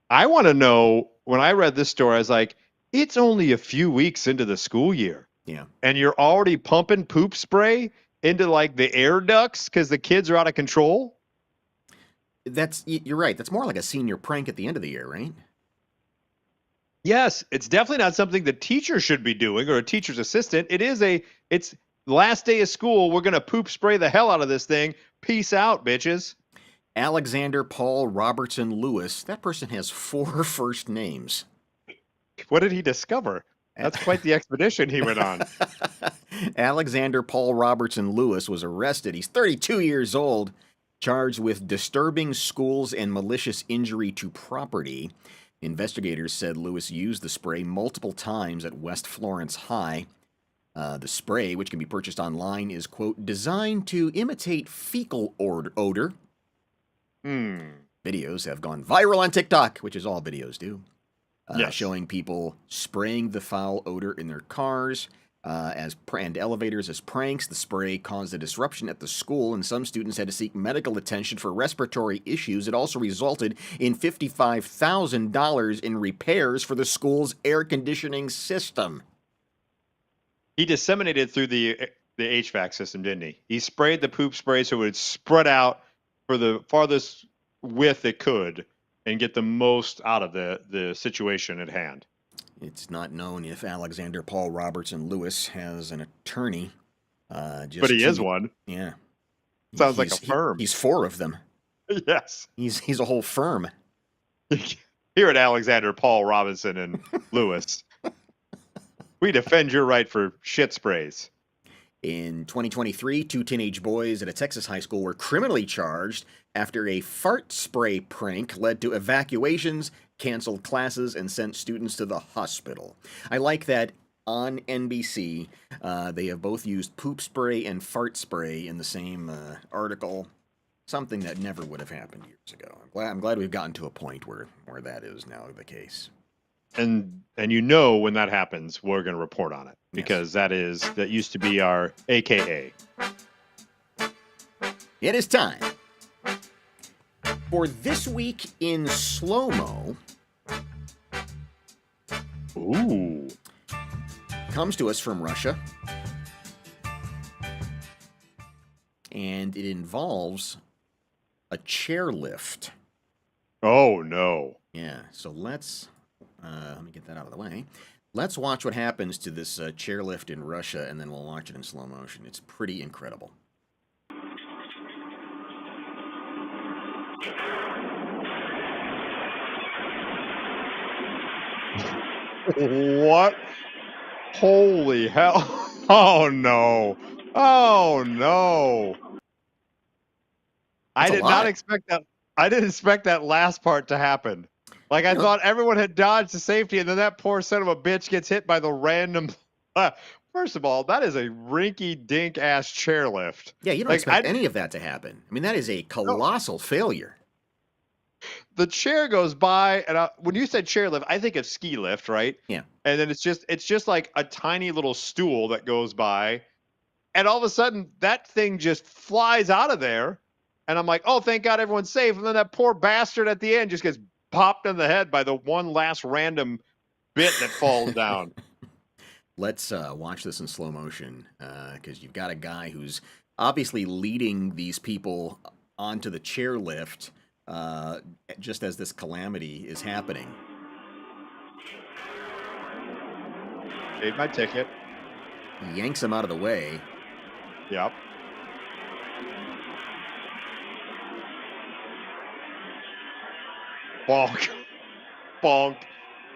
I want to know, when I read this story, I was like, it's only a few weeks into the school year. Yeah. And you're already pumping poop spray into like the air ducts because the kids are out of control? You're right. That's more like a senior prank at the end of the year, right? Yes, it's definitely not something the teacher should be doing or a teacher's assistant. It's the last day of school. We're going to poop spray the hell out of this thing. Peace out, bitches. Alexander Paul Robertson Lewis. That person has 4 first names. What did he discover? That's quite the expedition he went on. Alexander Paul Robertson Lewis was arrested. He's 32 years old, charged with disturbing schools and malicious injury to property. Investigators said Lewis used the spray multiple times at West Florence High. The spray, which can be purchased online, is, quote, designed to imitate fecal odor. Videos have gone viral on TikTok, which is all videos do, showing people spraying the foul odor in their cars and elevators as pranks. The spray caused a disruption at the school, and some students had to seek medical attention for respiratory issues. It also resulted in $55,000 in repairs for the school's air conditioning system. He disseminated through the HVAC system, didn't he? He sprayed the poop spray so it would spread out for the farthest width it could and get the most out of the situation at hand. It's not known if Alexander Paul Robertson Lewis has an attorney. But he is one. Yeah. Sounds like a firm. He's 4 of them. Yes. He's a whole firm. Here at Alexander Paul Robinson and Lewis, we defend your right for shit sprays. In 2023, 2 teenage boys at a Texas high school were criminally charged after a fart spray prank led to evacuations, canceled classes, and sent students to the hospital. I like that on NBC. They have both used poop spray and fart spray in the same article. Something that never would have happened years ago. I'm glad we've gotten to a point where that is now the case. And when that happens, we're going to report on it because that used to be our AKA. It is time for This Week in Slow-Mo. Ooh. Comes to us from Russia. And it involves a chairlift. Oh, no. Yeah, so let me get that out of the way. Let's watch what happens to this chairlift in Russia, and then we'll watch it in slow motion. It's pretty incredible. What? Holy hell. Oh, no. Oh, no. I did not expect that. I didn't expect that last part to happen. Like, I thought everyone had dodged to safety, and then that poor son of a bitch gets hit by the random. First of all, that is a rinky-dink ass chairlift. Yeah, you don't expect any of that to happen. I mean, that is a colossal failure. The chair goes by, and when you said chairlift, I think of ski lift, right? Yeah. And then it's just like a tiny little stool that goes by, and all of a sudden that thing just flies out of there, and I'm like, oh, thank God everyone's safe. And then that poor bastard at the end just gets popped in the head by the one last random bit that falls down. Let's watch this in slow motion because you've got a guy who's obviously leading these people onto the chairlift just as this calamity is happening. Paid my ticket. He yanks him out of the way. Yep. Bonk. Bonk.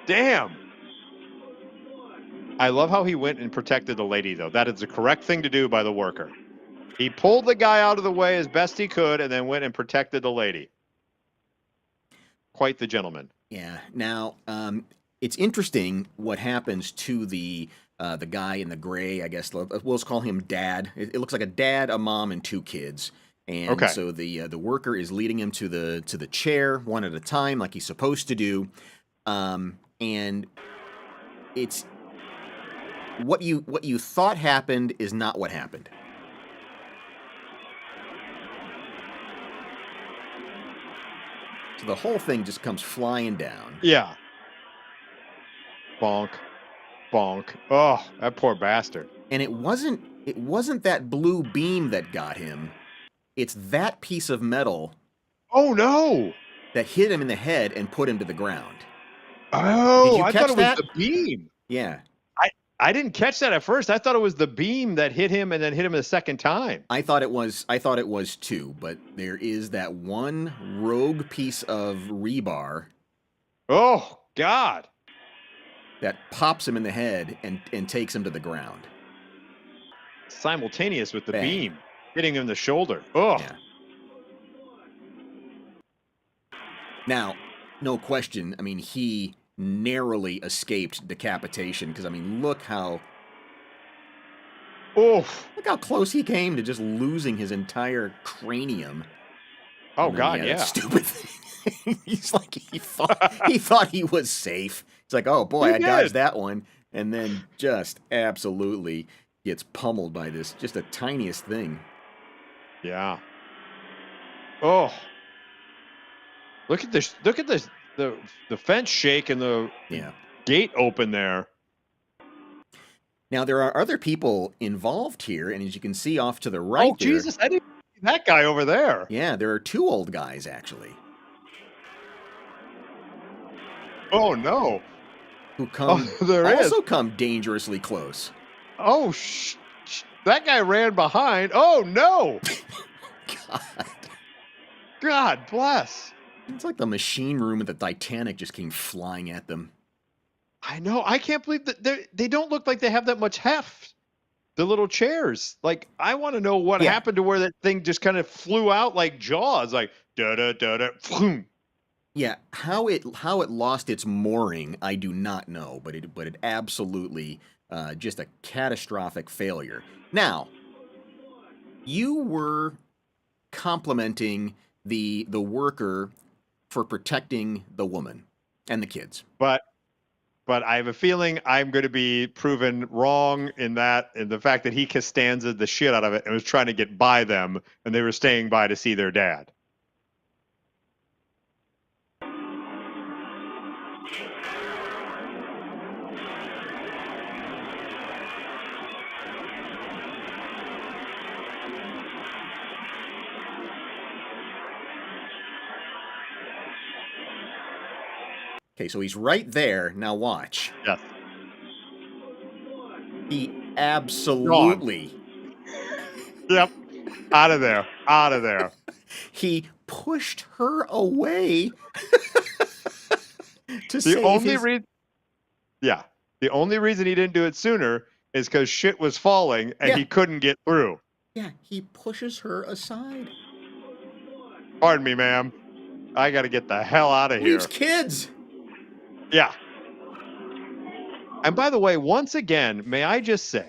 Damn. I love how he went and protected the lady, though. That is the correct thing to do by the worker. He pulled the guy out of the way as best he could and then went and protected the lady. Quite the gentleman. Yeah. Now, it's interesting what happens to the guy in the gray, I guess. We'll call him Dad. It looks like a dad, a mom, and two kids. And so the worker is leading him to the chair one at a time, like he's supposed to do. And it's what you thought happened is not what happened. So the whole thing just comes flying down. Yeah. Bonk. Bonk. Oh, that poor bastard. And it wasn't that blue beam that got him. It's that piece of metal. Oh no! That hit him in the head and put him to the ground. Oh, I thought it was the beam. Yeah. I didn't catch that at first. I thought it was the beam that hit him and then hit him the second time. I thought it was too, but there is that one rogue piece of rebar. Oh God. That pops him in the head and takes him to the ground. Simultaneous with the beam hitting him in the shoulder. Oh. Yeah. Now, no question. I mean, he narrowly escaped decapitation because, I mean, look how close he came to just losing his entire cranium. Oh God, yeah. That stupid thing. He's like he thought he was safe. It's like, oh boy, I dodged that one, and then just absolutely gets pummeled by this, just the tiniest thing. Yeah. Oh. Look at this. Look at this. The fence shake and the gate open there. Now there are other people involved here, and as you can see off to the right, Jesus! I didn't see that guy over there. Yeah, there are two old guys actually. Oh no! Who come come dangerously close. Oh, that guy ran behind. Oh no! God bless. It's like the machine room at the Titanic just came flying at them. I know. I can't believe that they don't look like they have that much heft. The little chairs. Like, I want to know what happened to where that thing just kind of flew out like Jaws, like da da da da. Floom. Yeah, how it lost its mooring, I do not know, but it absolutely Just a catastrophic failure. Now, you were complimenting the worker for protecting the woman and the kids. But I have a feeling I'm going to be proven wrong in the fact that he Costanza the shit out of it and was trying to get by them, and they were staying by to see their dad. Okay, so he's right there. Now watch. Yes. He Gone. absolutely. Yep. Out of there. Out of there. He pushed her away to The save only his. reason, yeah, the only reason he didn't do it sooner is because shit was falling and Yeah. he couldn't get through. Yeah, he pushes her aside. Pardon me, ma'am. I got to get the hell out of Leaves here. kids. Yeah. And by the way, once again, may I just say,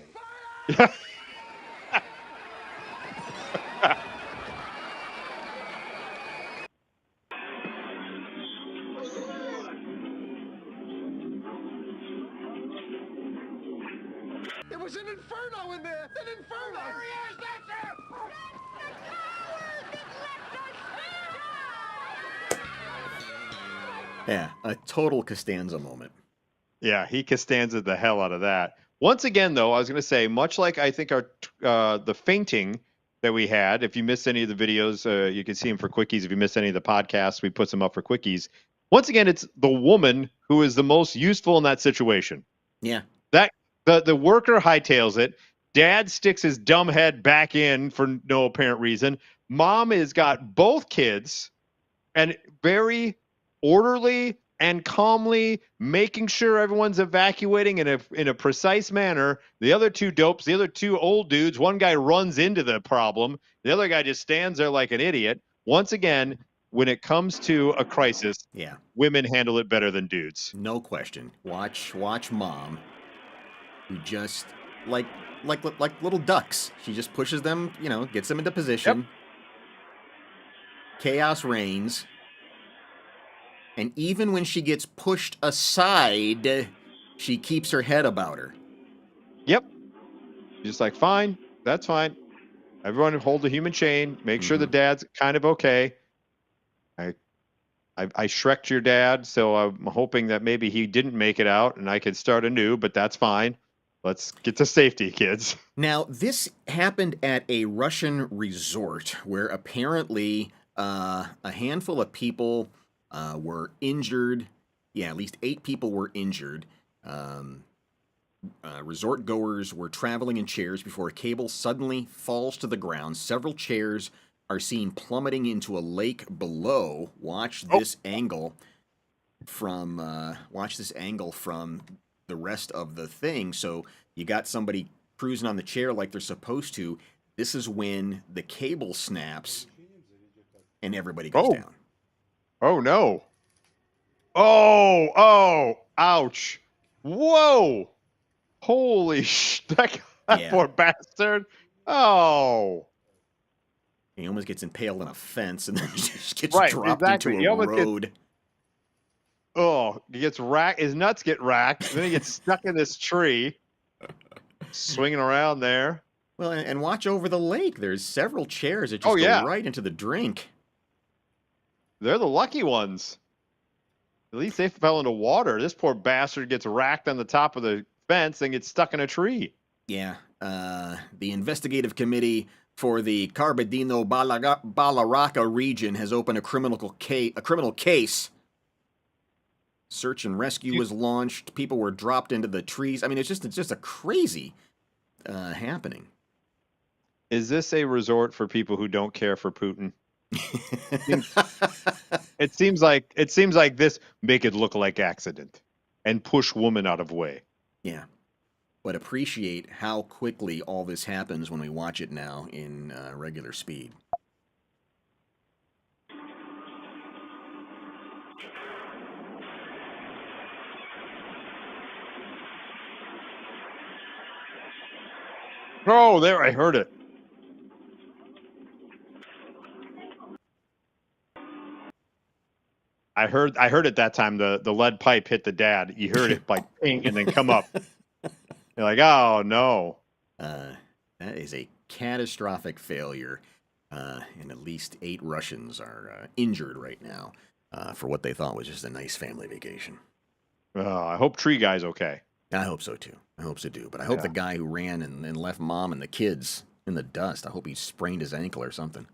It was an inferno in there! An inferno! There he is! That's him! Yeah, a total Costanza moment. yeah, he Costanza the hell out of that. Once again, though, I was going to say, much like I think our the fainting that we had. If you missed any of the videos, you can see them for quickies. If you missed any of the podcasts, we put them up for quickies. Once again, it's the woman who is the most useful in that situation. Yeah. That the worker hightails it. Dad sticks his dumb head back in for no apparent reason. Mom has got both kids and very orderly and calmly making sure everyone's evacuating in a precise manner. The other two dopes, the other two old dudes, one guy runs into the problem. The other guy just stands there like an idiot. Once again, when it comes to a crisis, Yeah. women handle it better than dudes. No question. Watch Mom, who just like little ducks. She just pushes them, gets them into position. Yep. Chaos reigns. And even when she gets pushed aside, she keeps her head about her. Yep. Just like, fine, that's fine. Everyone hold the human chain. Make sure the dad's kind of okay. I Shrek'd your dad, so I'm hoping that maybe he didn't make it out and I could start anew, but that's fine. Let's get to safety, kids. Now, this happened at a Russian resort where apparently a handful of people were injured. Yeah, at least 8 people were injured. Resort goers were traveling in chairs before a cable suddenly falls to the ground. Several chairs are seen plummeting into a lake below. Watch this angle from the rest of the thing. So you got somebody cruising on the chair like they're supposed to. This is when the cable snaps and everybody goes down. Oh no. Oh, ouch. Whoa. Holy that poor bastard. Oh. He almost gets impaled on a fence and then just gets dropped into a road. He gets racked. His nuts get racked. And then he gets stuck in this tree, swinging around there. Well, and watch over the lake. There's several chairs that just go right into the drink. They're the lucky ones. At least they fell into water. This poor bastard gets racked on the top of the fence and gets stuck in a tree. Yeah. The investigative committee for the Kabardino-Balaraca region has opened a criminal case. Search and rescue was launched. People were dropped into the trees. I mean, it's just a crazy happening. Is this a resort for people who don't care for Putin? It seems like this make it look like accident and push woman out of way. Yeah. But appreciate how quickly all this happens when we watch it now in regular speed. Oh, there, I heard it. I heard it that time. The lead pipe hit the dad. You heard it like ping and then come up. You're like, oh no. That is a catastrophic failure, and at least 8 Russians are injured right now for what they thought was just a nice family vacation. I hope Tree Guy's okay. I hope so too. I hope so too. But I hope the guy who ran and left mom and the kids in the dust, I hope he sprained his ankle or something.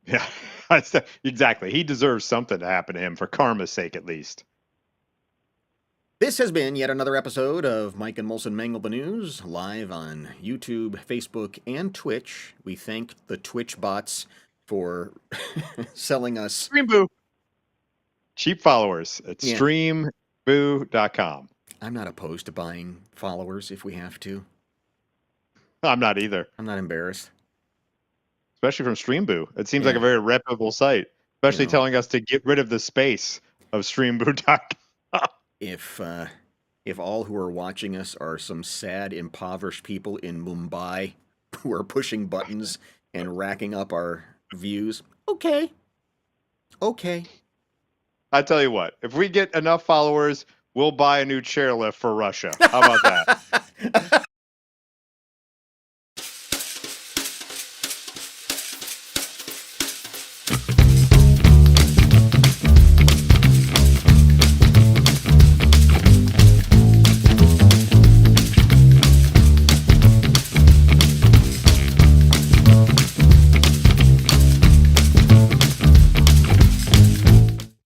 Yeah, exactly. He deserves something to happen to him for karma's sake, at least. This has been yet another episode of Mike and Molson Mangle the News, live on YouTube, Facebook, and Twitch. We thank the Twitch bots for selling us Streamboo. Cheap followers at streamboo.com. I'm not opposed to buying followers if we have to. I'm not either. I'm not embarrassed. Especially from Streamboo. It seems like a very reputable site, especially telling us to get rid of the space of streamboo.com. If all who are watching us are some sad, impoverished people in Mumbai who are pushing buttons and racking up our views, okay. I tell you what, if we get enough followers, we'll buy a new chairlift for Russia. How about that?